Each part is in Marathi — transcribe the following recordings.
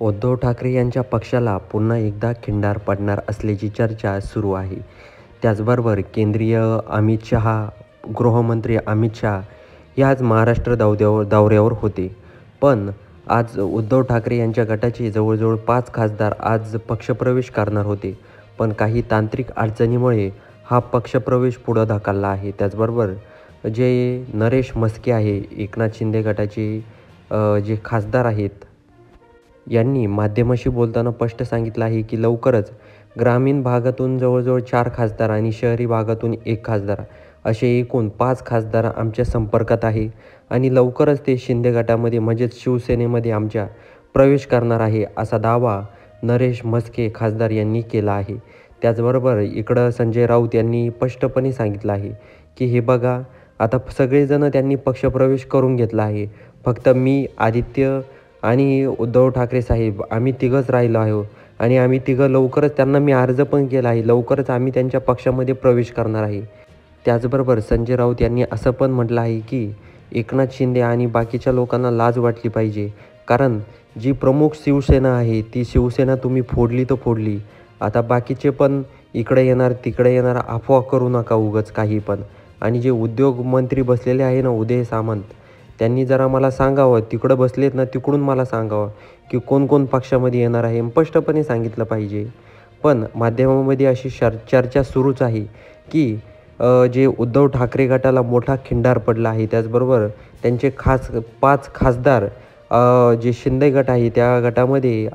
उद्धव ठाकरे यांच्या पक्षाला पुन्हा एकदा खिंडार पडणार असल्याची चर्चा सुरू आहे. त्याचबरोबर केंद्रीय अमित शहा, गृहमंत्री अमित शहा हे आज महाराष्ट्र दौऱ्यावर होते. पण आज उद्धव ठाकरे यांच्या गटाचे जवळजवळ 5 खासदार आज पक्षप्रवेश करणार होते. पण काही तांत्रिक अडचणीमुळे हा पक्षप्रवेश पुढं ढकलला आहे. त्याचबरोबर जे नरेश म्हस्के आहे, एकनाथ शिंदे गटाचे जे खासदार आहेत, यांनी माध्यमांशी बोलताना स्पष्ट सांगितलं आहे की लवकरच ग्रामीण भागातून जवळजवळ 4 खासदार आणि शहरी भागातून 1 खासदार असे एकूण 5 खासदार आमच्या संपर्कात आहे आणि लवकरच ते शिंदे गटामध्ये म्हणजेच शिवसेनेमध्ये आमच्या प्रवेश करणार आहे, असा दावा नरेश म्हस्के खासदार यांनी केला आहे. त्याचबरोबर इकडं संजय राऊत यांनी स्पष्टपणे सांगितलं आहे की हे बघा, आता सगळेजण त्यांनी पक्षप्रवेश करून घेतला आहे. फक्त मी, आदित्य आणि उद्धव ठाकरे साहेब आम्ही तिघंच राहिलो आहोत आणि आम्ही तिघं लवकरच त्यांना मी अर्ज पण केला आहे. लवकरच आम्ही त्यांच्या पक्षामध्ये प्रवेश करणार आहे. त्याचबरोबर संजय राऊत यांनी असं पण म्हटलं आहे की एकनाथ शिंदे आणि बाकीच्या लोकांना लाज वाटली पाहिजे. कारण जी प्रमुख शिवसेना आहे ती शिवसेना तुम्ही फोडली तर फोडली. आता बाकीचे पण इकडे येणार, तिकडे येणार, अफवा करू नका उगाच काही पण. आणि जे उद्योग मंत्री बसलेले आहे ना, उदय सामंत, त्यांनी जरा मला सांगावं, तिकडं बसलेत ना तिकडून मला सांगावं की कोण पक्षामध्ये येणार आहे, स्पष्टपणे सांगितलं पाहिजे. पण माध्यमामध्ये अशी चर्चा सुरूच आहे की जे उद्धव ठाकरे गटाला मोठा खिंडार पडला आहे. त्याचबरोबर त्यांचे 5 खासदार जे शिंदे गट आहे त्या गटामध्ये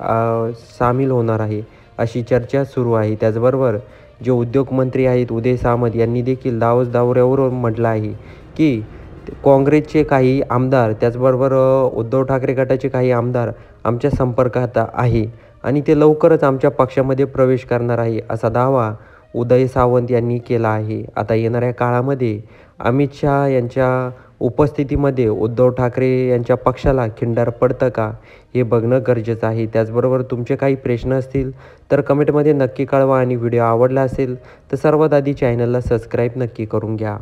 सामील होणार आहे, अशी चर्चा सुरू आहे. त्याचबरोबर जे उद्योगमंत्री आहेत उदय सामंत यांनी देखील दौऱ्यावर म्हटलं आहे की काँग्रेसचे काही आमदार, त्याचबरोबर उद्धव ठाकरे गटाचे काही आमदार आमच्या संपर्कात आहे आणि ते लवकरच आमच्या पक्षामध्ये प्रवेश करणार आहे, असा दावा उदय सामंत यांनी केला आहे. आता येणाऱ्या काळामध्ये अमित शहा यांच्या उपस्थितीमध्ये उद्धव ठाकरे यांच्या पक्षाला खिंडार पडतं का, हे बघणं गरजेचं आहे. त्याचबरोबर तुमचे काही प्रश्न असतील तर कमेंटमध्ये नक्की कळवा आणि व्हिडिओ आवडला असेल तर सर्वात आधी चॅनलला सबस्क्राईब नक्की करून घ्या.